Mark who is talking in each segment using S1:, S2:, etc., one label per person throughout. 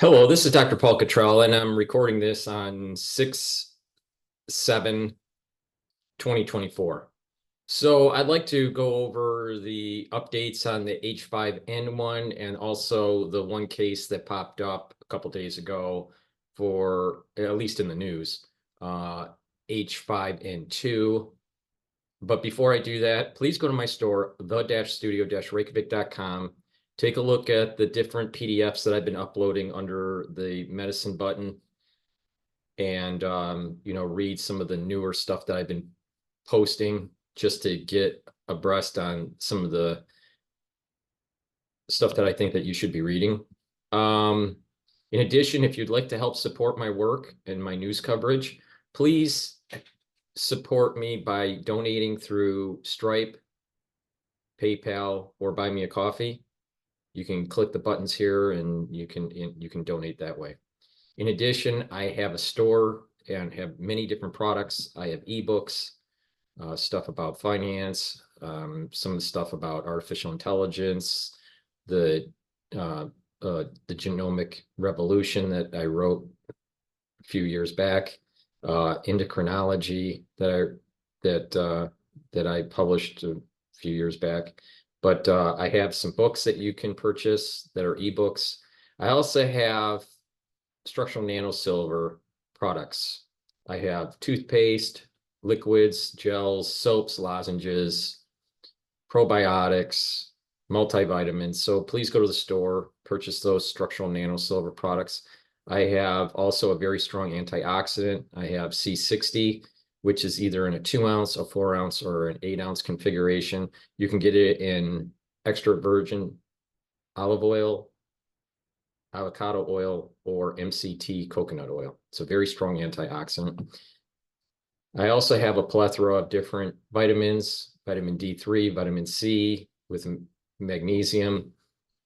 S1: Hello, this is Dr. Paul Cottrell, and I'm recording this on 6/7/2024. So I'd like to go over the updates on the H5N1 and also the one case that popped up a couple days ago for, at least in the news, H5N2. But before I do that, please go to my store, the-studio-reykjavik.com. Take a look at the different PDFs that I've been uploading under the medicine button and, read some of the newer stuff that I've been posting just to get abreast on some of the stuff that I think that you should be reading. In addition, if you'd like to help support my work and my news coverage, please support me by donating through Stripe, PayPal, or Buy Me a Coffee. You can click the buttons here and you can donate that way. In addition, I have a store and have many different products. I have ebooks, stuff about finance, some of the stuff about artificial intelligence, the genomic revolution that I wrote a few years back, endocrinology that I published a few years back. But I have some books that you can purchase that are ebooks. I also have structural nanosilver products. I have toothpaste, liquids, gels, soaps, lozenges, probiotics, multivitamins. So please go to the store, purchase those structural nanosilver products. I have also a very strong antioxidant. I have C60, which is either in a 2-ounce, a 4-ounce, or an 8-ounce configuration. You can get it in extra virgin olive oil, avocado oil, or MCT coconut oil. It's a very strong antioxidant. I also have a plethora of different vitamins, vitamin D3, vitamin C with magnesium,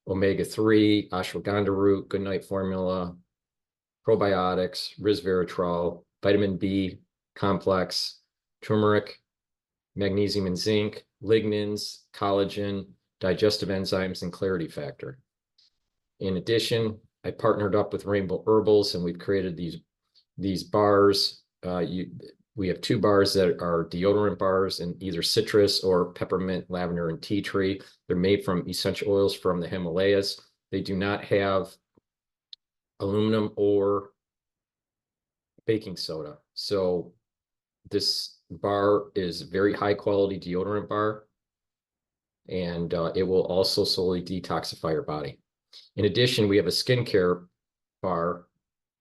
S1: omega-3, ashwagandha root, goodnight formula, probiotics, resveratrol, vitamin B complex, turmeric, magnesium and zinc, lignans, collagen, digestive enzymes, and clarity factor. In addition, I partnered up with Rainbow Herbals and we've created these bars. We have 2 bars that are deodorant bars in either citrus or peppermint, lavender, and tea tree. They're made from essential oils from the Himalayas. They do not have aluminum or baking soda. So this bar is very high quality deodorant bar, and it will also slowly detoxify your body. In addition, we have a skincare bar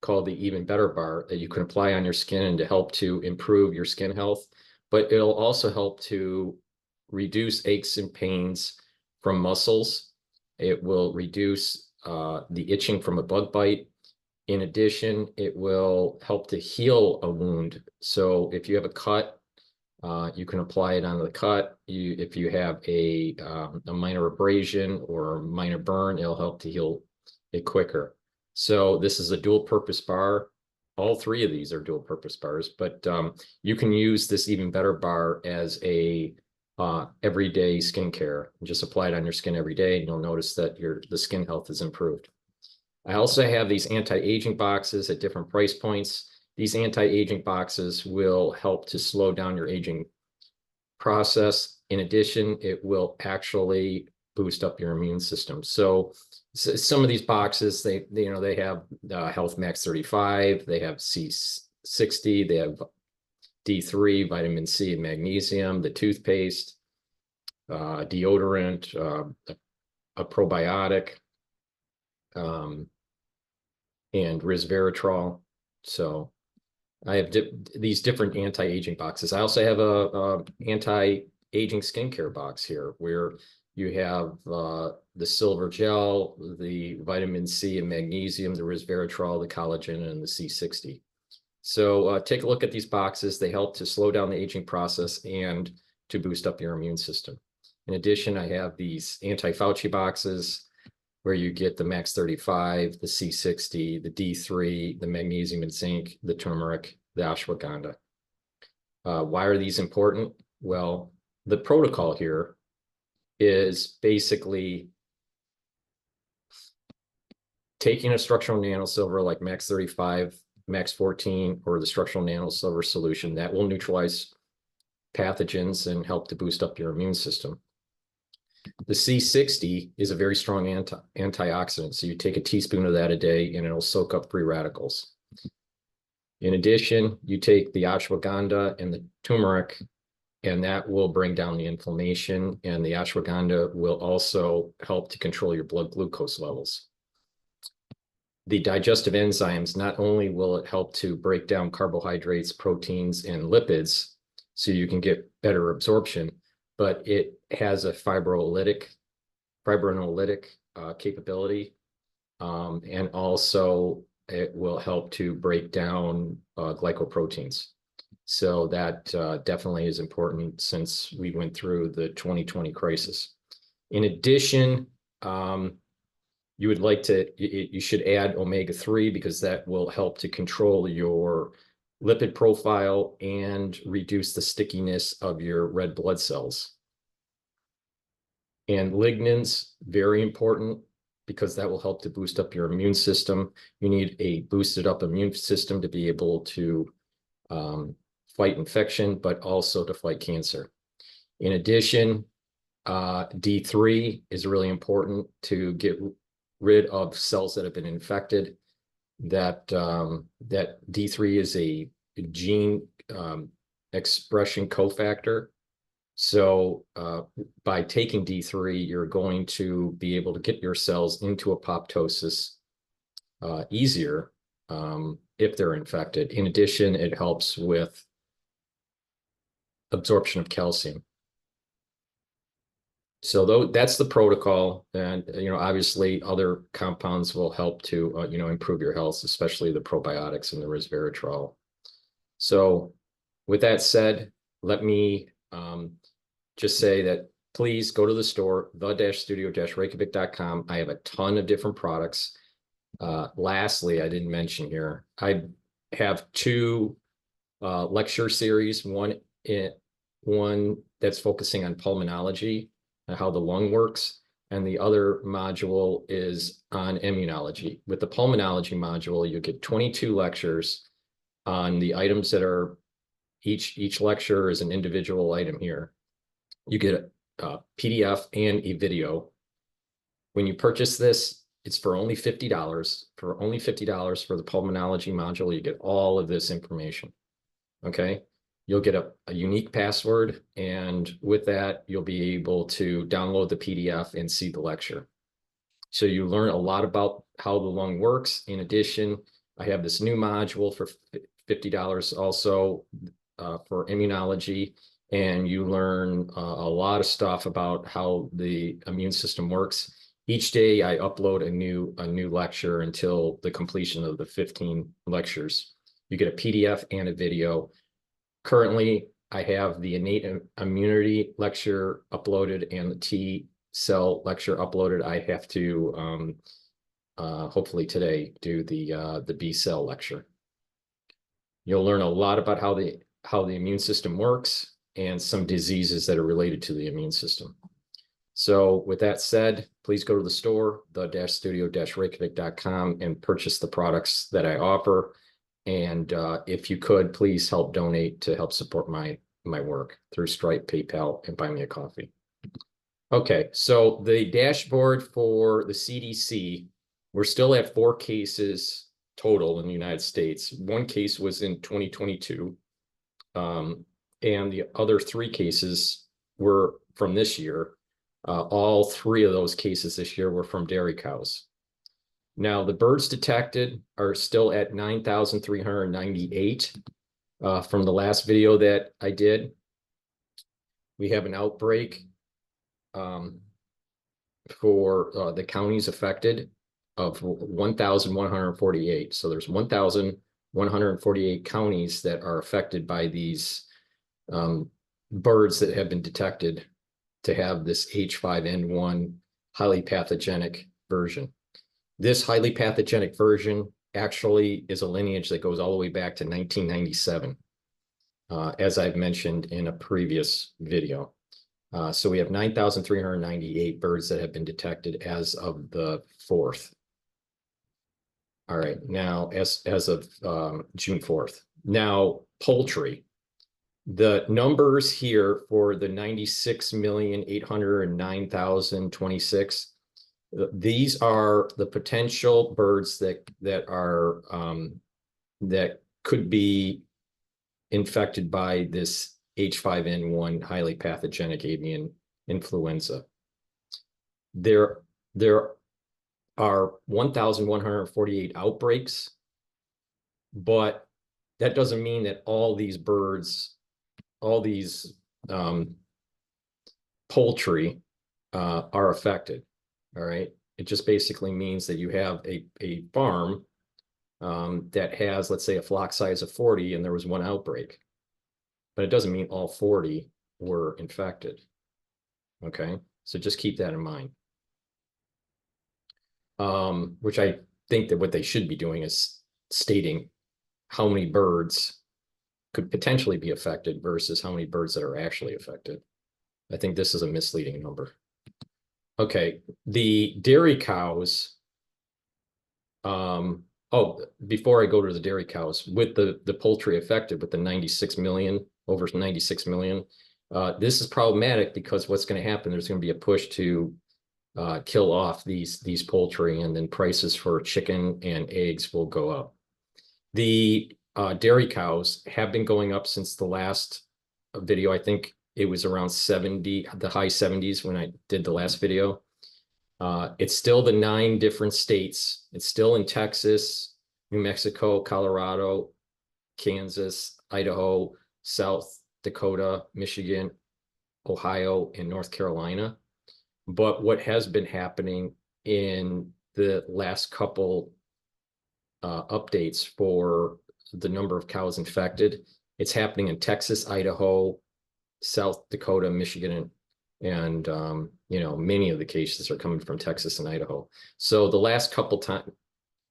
S1: called the Even Better bar that you can apply on your skin and to help to improve your skin health, but it'll also help to reduce aches and pains from muscles. It will reduce the itching from a bug bite. In addition, it will help to heal a wound. So if you have a cut, you can apply it on the cut. If you have a minor abrasion or minor burn, it'll help to heal it quicker. So this is a dual purpose bar. All 3 of these are dual purpose bars, but you can use this Even Better bar as a everyday skincare. Just apply it on your skin every day and you'll notice that the skin health is improved. I also have these anti-aging boxes at different price points. These anti-aging boxes will help to slow down your aging process. In addition, it will actually boost up your immune system. So some of these boxes, they have Health Max 35, they have C60, they have D3, vitamin C and magnesium, the toothpaste, deodorant, a probiotic, and resveratrol. So I have these different anti-aging boxes. I also have a anti-aging skincare box here where you have the silver gel, the vitamin C and magnesium, the resveratrol, the collagen, and the C60. So take a look at these boxes. They help to slow down the aging process and to boost up your immune system. In addition, I have these anti-Fauci boxes where you get the Max 35, the C60, the D3, the magnesium and zinc, the turmeric, the ashwagandha. Why are these important? Well, the protocol here is basically taking a structural nanosilver like Max 35, Max 14, or the structural nanosilver solution, that will neutralize pathogens and help to boost up your immune system. The C60 is a very strong antioxidant. So you take a teaspoon of that a day and it'll soak up free radicals. In addition, you take the ashwagandha and the turmeric, and that will bring down the inflammation. And the ashwagandha will also help to control your blood glucose levels. The digestive enzymes, not only will it help to break down carbohydrates, proteins, and lipids so you can get better absorption, but it has a fibrinolytic capability. And also it will help to break down glycoproteins. So that definitely is important since we went through the 2020 crisis. In addition, you should add omega-3 because that will help to control your lipid profile and reduce the stickiness of your red blood cells. And lignans, very important because that will help to boost up your immune system. You need a boosted up immune system to be able to fight infection, but also to fight cancer. In addition, D3 is really important to get rid of cells that have been infected. That D3 is a gene expression cofactor. So by taking D3, you're going to be able to get your cells into apoptosis easier if they're infected. In addition, it helps with absorption of calcium. So that's the protocol, and obviously other compounds will help to improve your health, especially the probiotics and the resveratrol. So with that said, let me just say that please go to the store, the-studio-reykjavik.com. I have a ton of different products. Lastly, I didn't mention here, I have two lecture series, one that's focusing on pulmonology and how the lung works, and the other module is on immunology. With the pulmonology module, you get 22 lectures on the items that are, each lecture is an individual item here. You get a PDF and a video. When you purchase this, it's for only $50. For only $50 for the pulmonology module, you get all of this information, okay? You'll get a unique password, and with that, you'll be able to download the PDF and see the lecture. So you learn a lot about how the lung works. In addition, I have this new module for $50 also for immunology, and you learn a lot of stuff about how the immune system works. Each day I upload a new lecture until the completion of the 15 lectures. You get a PDF and a video. Currently, I have the innate immunity lecture uploaded and the T cell lecture uploaded. I have to hopefully today do the B cell lecture. You'll learn a lot about how the immune system works and some diseases that are related to the immune system. So with that said, please go to the store, the-studio-reykjavik.com, and purchase the products that I offer. And if you could, please help donate to help support my work through Stripe, PayPal, and Buy Me a Coffee. Okay, so the dashboard for the CDC, we're still at 4 cases total in the United States. 1 case was in 2022, and the other 3 cases were from this year. All 3 of those cases this year were from dairy cows. Now, the birds detected are still at 9,398 from the last video that I did. We have an outbreak for the counties affected of 1,148. So there's 1,148 counties that are affected by these birds that have been detected to have this H5N1 highly pathogenic version. This highly pathogenic version actually is a lineage that goes all the way back to 1997, as I've mentioned in a previous video. So we have 9,398 birds that have been detected as of the 4th. All right, now as of June 4th. Now, poultry. The numbers here for the 96,809,026, these are the potential birds that are that could be infected by this H5N1 highly pathogenic avian influenza. There are 1,148 outbreaks, but that doesn't mean that all these birds, all these poultry are affected. All right. It just basically means that you have a farm that has, let's say, a flock size of 40 and there was one outbreak, but it doesn't mean all 40 were infected. Okay. So just keep that in mind. Which I think that what they should be doing is stating how many birds could potentially be affected versus how many birds that are actually affected. I think this is a misleading number. Okay, the dairy cows. Before I go to the dairy cows, with the poultry affected with the 96 million, over 96 million, this is problematic because what's going to happen, there's going to be a push to kill off these poultry, and then prices for chicken and eggs will go up. The dairy cows have been going up since the last video. I think it was around 70, the high 70s when I did the last video. It's still the 9 different states. It's still in Texas, New Mexico, Colorado, Kansas, Idaho, South Dakota, Michigan, Ohio, and North Carolina. But what has been happening in the last couple updates for the number of cows infected, it's happening in Texas, Idaho, South Dakota, Michigan, and many of the cases are coming from Texas and Idaho. So the last couple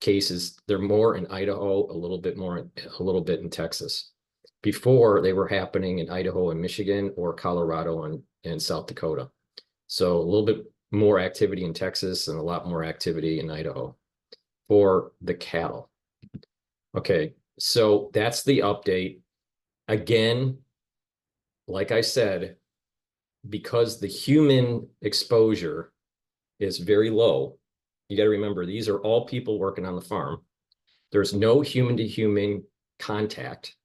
S1: cases, they're more in Idaho, a little bit in Texas. Before, they were happening in Idaho and Michigan, or Colorado and South Dakota. So a little bit more activity in Texas and a lot more activity in Idaho for the cattle. Okay, so that's the update. Again, like I said, because the human exposure is very low, you got to remember, these are all people working on the farm. There's no human-to-human contact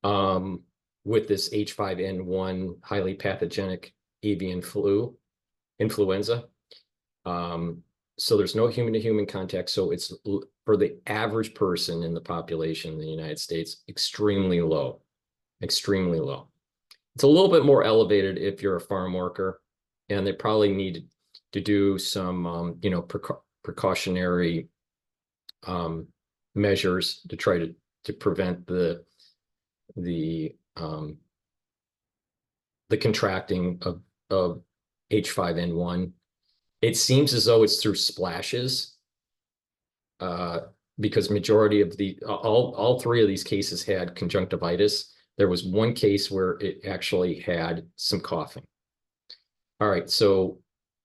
S1: with this H5N1 highly pathogenic avian influenza. So there's no human-to-human contact. So it's, for the average person in the population in the United States, extremely low, extremely low. It's a little bit more elevated if you're a farm worker, and they probably need to do some, precautionary measures to try to prevent the contracting of H5N1. It seems as though it's through splashes, because majority of all 3 of these cases had conjunctivitis. There was one case where it actually had some coughing. All right, so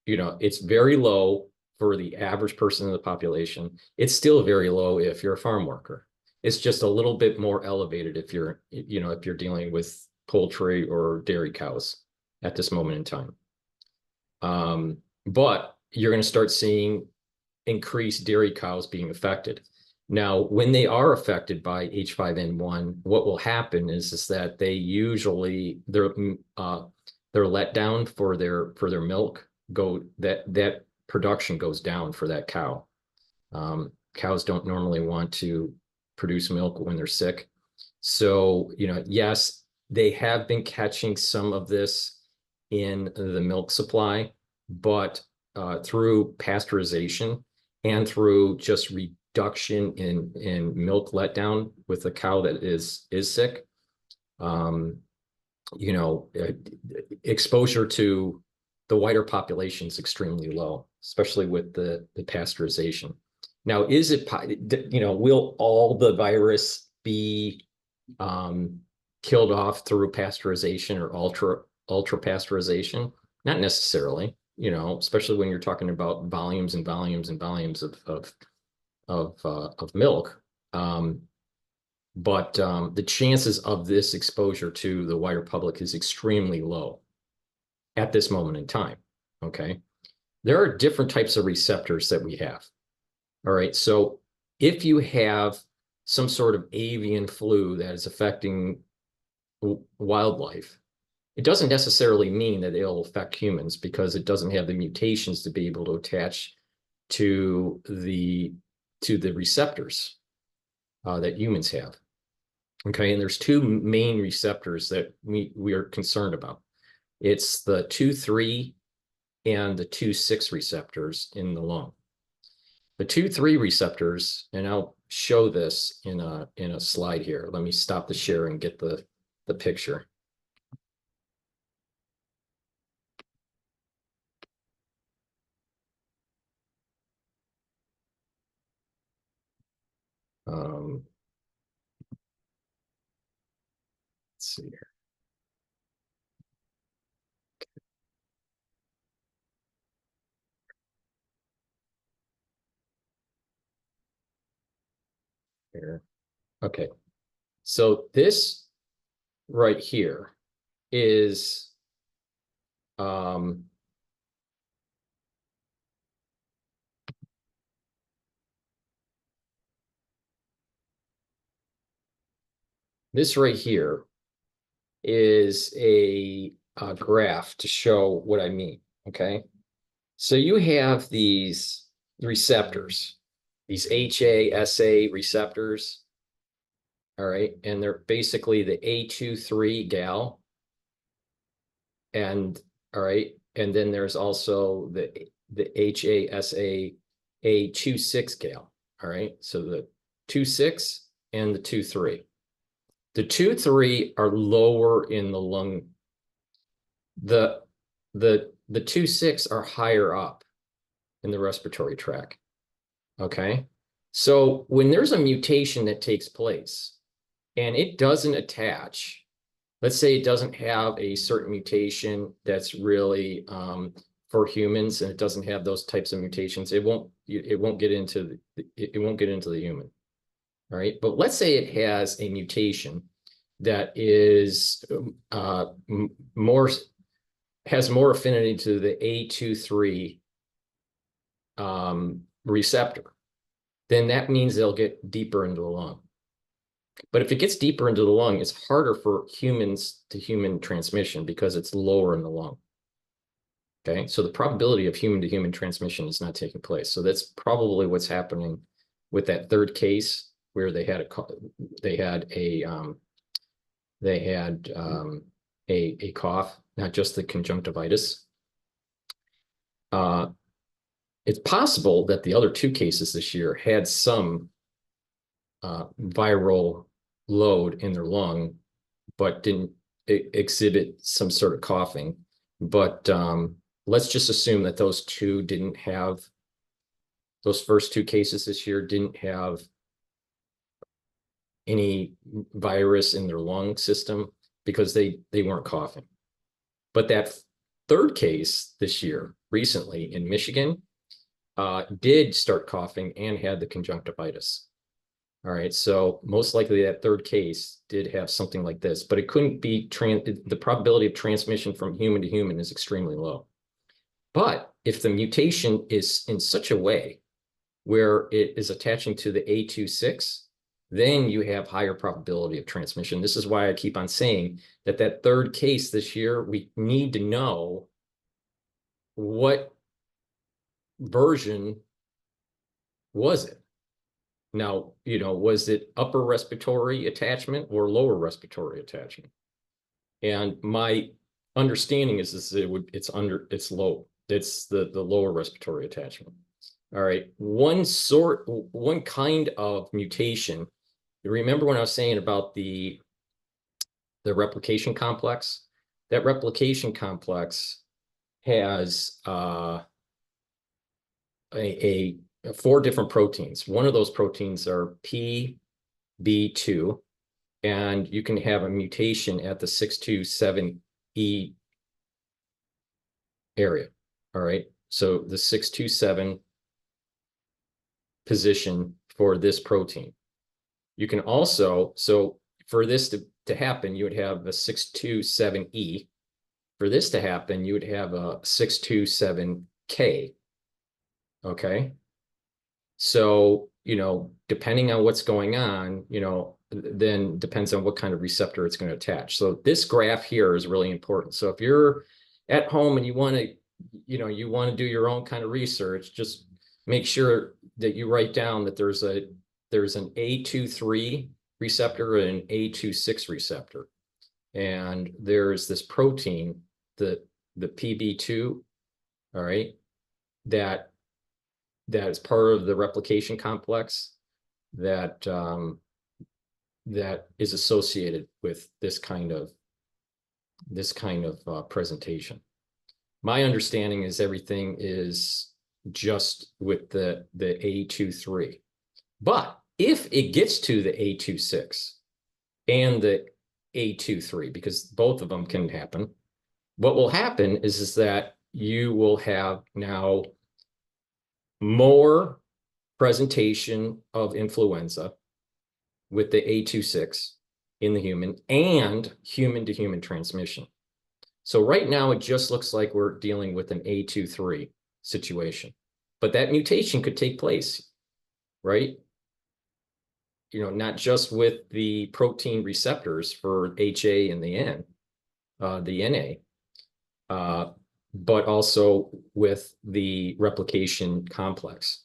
S1: it's very low for the average person in the population. It's still very low if you're a farm worker. It's just a little bit more elevated if you're dealing with poultry or dairy cows at this moment in time. But you're going to start seeing increased dairy cows being affected. Now, when they are affected by H5N1, what will happen is that they usually they're let down for their milk. That production goes down for that cow. Cows don't normally want to produce milk when they're sick. So, yes, they have been catching some of this in the milk supply, but through pasteurization and through just reduction in milk letdown with a cow that is sick, exposure to the wider population is extremely low, especially with the pasteurization. Now, is it, will all the virus be killed off through pasteurization or ultra pasteurization? Not necessarily, especially when you're talking about volumes and volumes and volumes of of milk. But the chances of this exposure to the wider public is extremely low at this moment in time. Okay. There are different types of receptors that we have. All right. So if you have some sort of avian flu that is affecting wildlife, it doesn't necessarily mean that it'll affect humans because it doesn't have the mutations to be able to attach to the receptors that humans have. Okay, and there's two main receptors that we are concerned about. It's the 2,3 and the 2,6 receptors in the lung. The 2,3 receptors, and I'll show this in a slide here. Let me stop the share and get the picture. Let's see here. Here. Okay. So this right here is this right here is a graph to show what I mean. Okay. So you have these receptors, these HA/SA receptors. All right. And they're basically the A23 gal. And all right. And then there's also the HA/SA A26 gal. All right. So the 2,6 and the 2,3. The 2,3 are lower in the lung. The 2,6 are higher up in the respiratory tract. Okay. So when there's a mutation that takes place and it doesn't attach, let's say it doesn't have a certain mutation that's really for humans, and it doesn't have those types of mutations, it won't get into the human. All right. But let's say it has a mutation that is has more affinity to the A23 receptor, then that means they'll get deeper into the lung. But if it gets deeper into the lung, it's harder for humans to human transmission because it's lower in the lung. Okay, so the probability of human to human transmission is not taking place. So that's probably what's happening with that third case where they had a cough, not just the conjunctivitis. It's possible that the other two cases this year had some viral load in their lung, but didn't exhibit some sort of coughing. But let's just assume that those first two cases this year didn't have any virus in their lung system because they weren't coughing. But that third case this year, recently in Michigan, did start coughing and had the conjunctivitis. All right, so most likely that third case did have something like this, but it couldn't be the probability of transmission from human to human is extremely low. But if the mutation is in such a way where it is attaching to the A26, then you have higher probability of transmission. This is why I keep on saying that third case this year, we need to know what version was it. Now, was it upper respiratory attachment or lower respiratory attachment? And my understanding is it's low. It's the lower respiratory attachment. All right. One kind of mutation. Remember when I was saying about the replication complex? That replication complex has four different proteins. One of those proteins are PB2, and you can have a mutation at the 627E area. All right. So the 627 position for this protein. You can also, so for this to happen, you would have a 627E. For this to happen, you would have a 627K. Okay. So, depending on what's going on, then depends on what kind of receptor it's going to attach. So this graph here is really important. So if you're at home and you want to do your own kind of research, just make sure that you write down that there's an A23 receptor and an A26 receptor. And there's this protein, the PB2, all right, that is part of the replication complex that is associated with this kind of presentation. My understanding is everything is just with the A23. But if it gets to the A26 and the A23, because both of them can happen, what will happen is that you will have now more presentation of influenza with the A26 in the human and human-to-human transmission. So right now, it just looks like we're dealing with an A23 situation, but that mutation could take place, right? Not just with the protein receptors for HA and the NA, but also with the replication complex.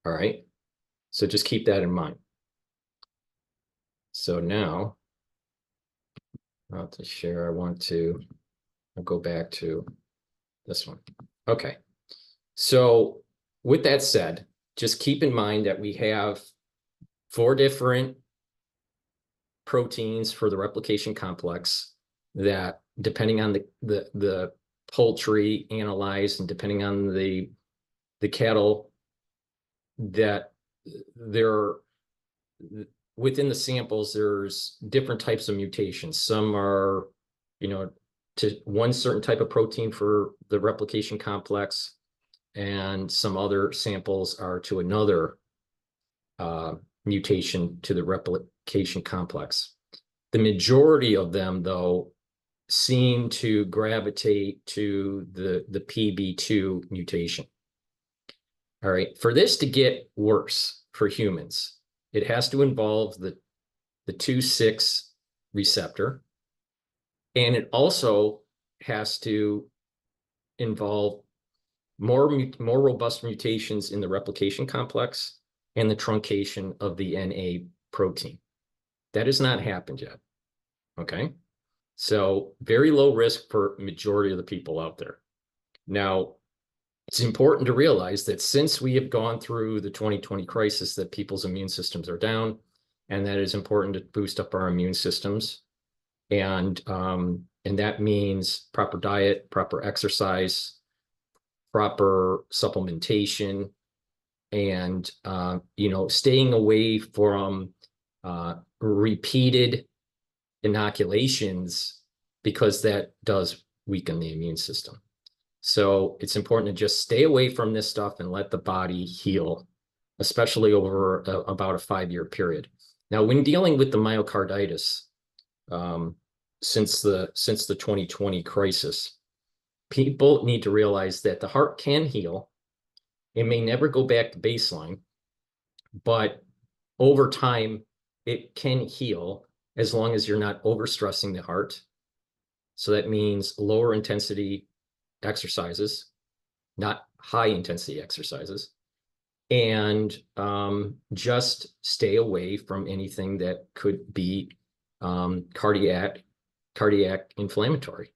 S1: All right. So just keep that in mind. So now to share, I'll go back to this one. Okay. So with that said, just keep in mind that we have 4 different proteins for the replication complex that, depending on the poultry analyzed and depending on the cattle, that there within the samples, there's different types of mutations. Some are, to one certain type of protein for the replication complex, and some other samples are to another mutation to the replication complex. The majority of them, though, seem to gravitate to the PB2 mutation. All right, for this to get worse for humans, it has to involve the 2,6 receptor, and it also has to involve more robust mutations in the replication complex and the truncation of the NA protein. That has not happened yet. Okay, so very low risk for majority of the people out there. Now, it's important to realize that since we have gone through the 2020 crisis, that people's immune systems are down, and that is important to boost up our immune systems. And that means proper diet, proper exercise, proper supplementation, and staying away from repeated inoculations, because that does weaken the immune system. So it's important to just stay away from this stuff and let the body heal, especially over about a 5-year period. Now, when dealing with the myocarditis, since the 2020 crisis, people need to realize that the heart can heal. It may never go back to baseline, but over time, it can heal as long as you're not overstressing the heart. So that means lower intensity exercises, not high intensity exercises, and just stay away from anything that could be cardiac inflammatory.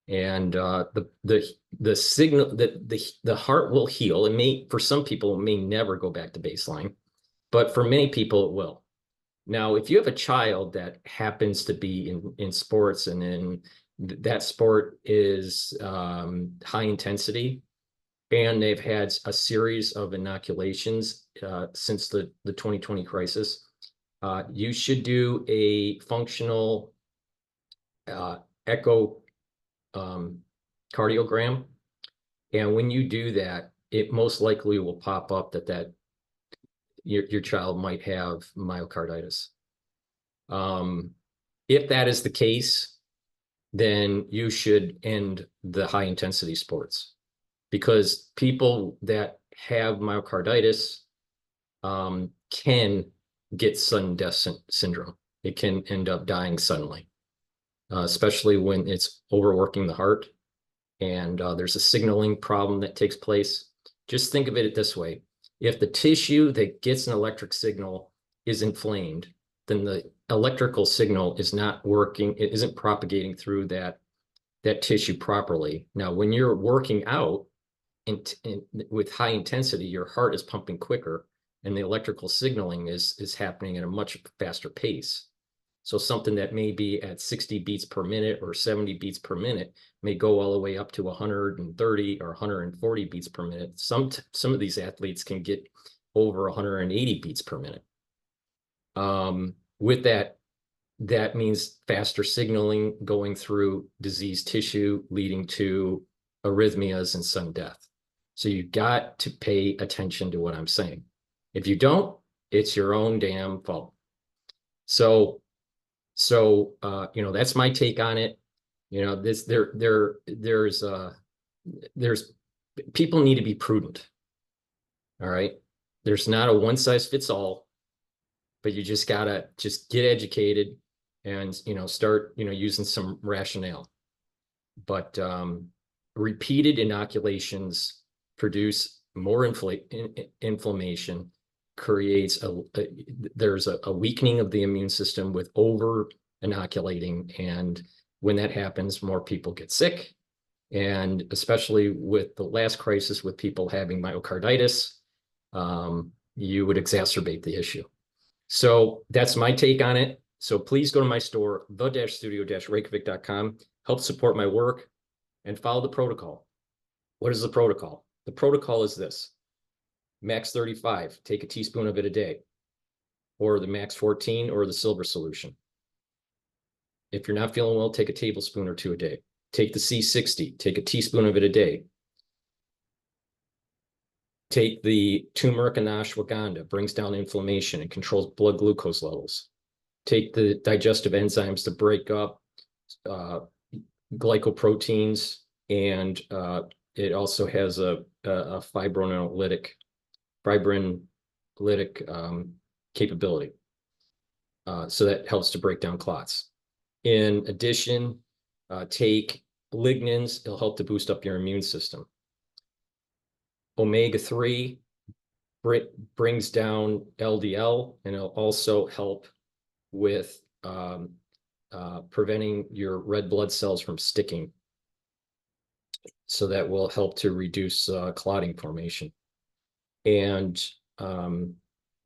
S1: And the signal that the heart will heal. It may, for some people, it may never go back to baseline, but for many people it will. Now, if you have a child that happens to be in sports, and in that sport is high intensity, and they've had a series of inoculations since the 2020 crisis, you should do a functional echo cardiogram. And when you do that, it most likely will pop up that your child might have myocarditis. If that is the case, then you should end the high intensity sports, because people that have myocarditis can get sudden death syndrome. It can end up dying suddenly, especially when it's overworking the heart and there's a signaling problem that takes place. Just think of it this way. If the tissue that gets an electric signal is inflamed, then the electrical signal is not working, it isn't propagating through that tissue properly. Now, when you're working out with high intensity, your heart is pumping quicker and the electrical signaling is happening at a much faster pace. So something that may be at 60 beats per minute or 70 beats per minute may go all the way up to 130 or 140 beats per minute. Some of these athletes can get over 180 beats per minute. With that means faster signaling going through diseased tissue, leading to arrhythmias and sudden death. So you got to pay attention to what I'm saying. If you don't, it's your own damn fault. So that's my take on it. There's people need to be prudent. All right. There's not a one size fits all, but you just gotta get educated and, start, using some rationale. But repeated inoculations produce more inflammation, creates there's a weakening of the immune system with over inoculating. And when that happens, more people get sick. And especially with the last crisis with people having myocarditis, you would exacerbate the issue. So that's my take on it. So please go to my store, the-studio-reykjavik.com, help support my work and follow the protocol. What is the protocol? The protocol is this: max 35, take a teaspoon of it a day, or the max 14 or the silver solution. If you're not feeling well, take a tablespoon or two a day. Take the C60, take a teaspoon of it a day. Take the turmeric and ashwagandha, brings down inflammation and controls blood glucose levels. Take the digestive enzymes to break up glycoproteins, and it also has a fibrinolytic capability. So that helps to break down clots. In addition, take lignans. It'll help to boost up your immune system. Omega-3 brings down LDL, and it'll also help with preventing your red blood cells from sticking. So that will help to reduce clotting formation. And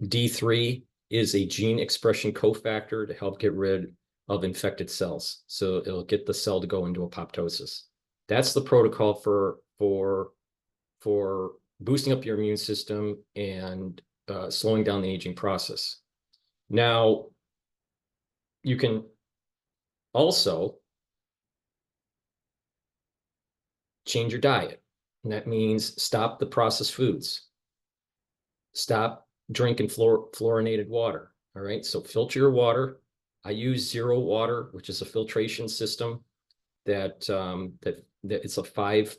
S1: D3 is a gene expression cofactor to help get rid of infected cells. So it'll get the cell to go into apoptosis. That's the protocol for boosting up your immune system and slowing down the aging process. Now, you can also change your diet. And that means stop the processed foods. Stop drinking fluorinated water. All right. So filter your water. I use Zero Water, which is a filtration system that it's a five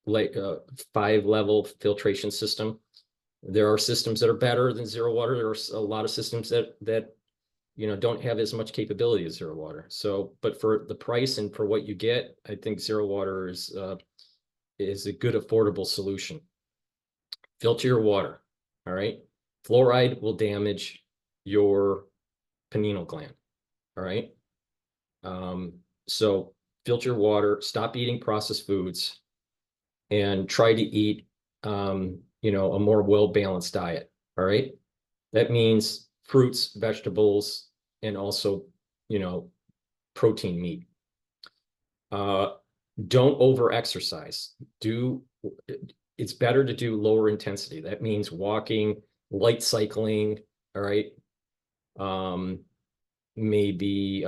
S1: level filtration system. There are systems that are better than Zero Water. There are a lot of systems that don't have as much capability as Zero Water. So, but for the price and for what you get, I think Zero Water is a good affordable solution. Filter your water. All right. Fluoride will damage your pineal gland. All right. So filter your water, stop eating processed foods, and try to eat, a more well-balanced diet. All right. That means fruits, vegetables, and also, protein meat. Don't over-exercise. It's better to do lower intensity. That means walking, light cycling. All right. Maybe,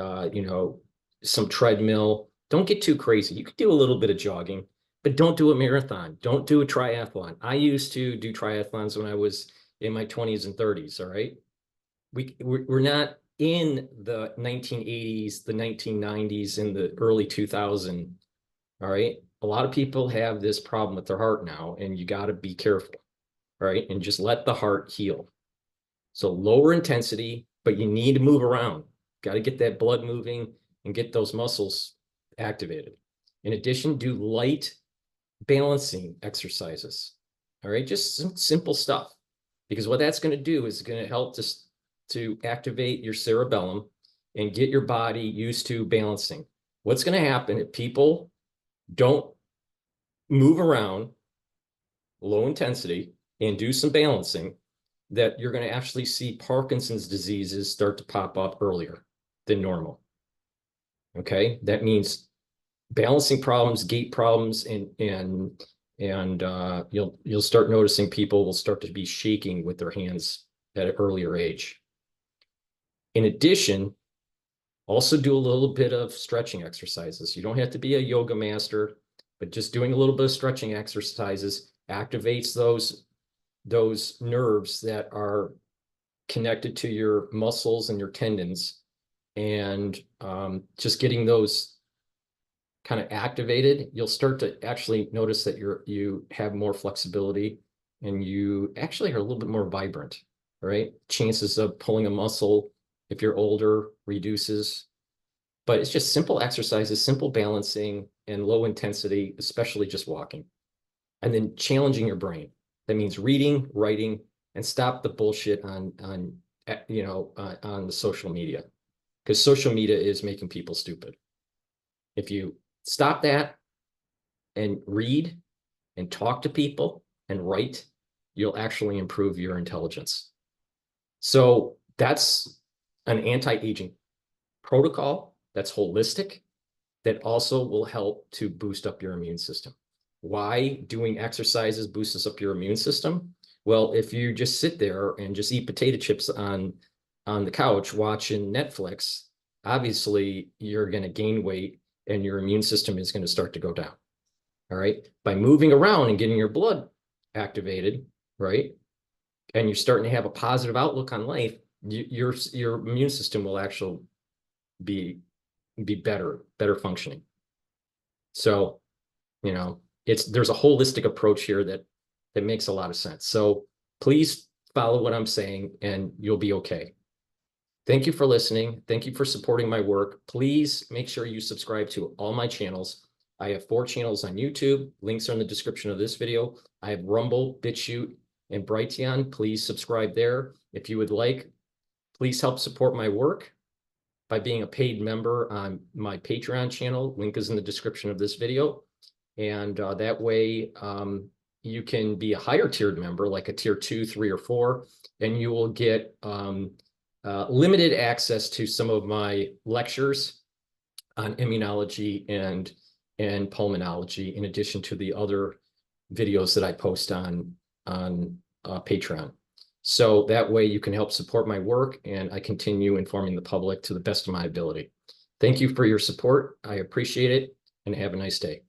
S1: some treadmill. Don't get too crazy. You could do a little bit of jogging, but don't do a marathon. Don't do a triathlon. I used to do triathlons when I was in my 20s and 30s, all right? We're not in the 1980s, the 1990s, and the early 2000s, all right? A lot of people have this problem with their heart now, and you got to be careful, all right? And just let the heart heal. So lower intensity, but you need to move around. Got to get that blood moving and get those muscles activated. In addition, do light balancing exercises. All right, just some simple stuff. Because what that's going to do is going to help to activate your cerebellum and get your body used to balancing. What's going to happen if people don't move around low intensity and do some balancing, that you're going to actually see Parkinson's diseases start to pop up earlier than normal. Okay, that means balancing problems, gait problems, and you'll start noticing people will start to be shaking with their hands at an earlier age. In addition, also do a little bit of stretching exercises. You don't have to be a yoga master, but just doing a little bit of stretching exercises activates those nerves that are connected to your muscles and your tendons, and just getting those kind of activated, you'll start to actually notice that you have more flexibility and you actually are a little bit more vibrant, right? Chances of pulling a muscle if you're older reduces. But it's just simple exercises, simple balancing, and low intensity, especially just walking. And then challenging your brain. That means reading, writing, and stop the bullshit on the social media, because social media is making people stupid. If you stop that and read and talk to people and write, you'll actually improve your intelligence. So that's an anti-aging protocol that's holistic, that also will help to boost up your immune system. Why doing exercises boosts up your immune system? Well, if you just sit there and just eat potato chips on the couch watching Netflix, obviously you're going to gain weight and your immune system is going to start to go down. All right. By moving around and getting your blood activated, right, and you're starting to have a positive outlook on life, your immune system will actually be better functioning. So, there's a holistic approach here that makes a lot of sense. So please follow what I'm saying and you'll be okay. Thank you for listening. Thank you for supporting my work. Please make sure you subscribe to all my channels. I have 4 channels on YouTube. Links are in the description of this video. I have Rumble, Bitchute, and Brighteon. Please subscribe there. If you would like, please help support my work by being a paid member on my Patreon channel. Link is in the description of this video. And that way you can be a higher tiered member, like a tier 2, 3, or 4, and you will get limited access to some of my lectures on immunology and pulmonology, in addition to the other videos that I post on Patreon. So that way you can help support my work and I continue informing the public to the best of my ability. Thank you for your support. I appreciate it, and have a nice day.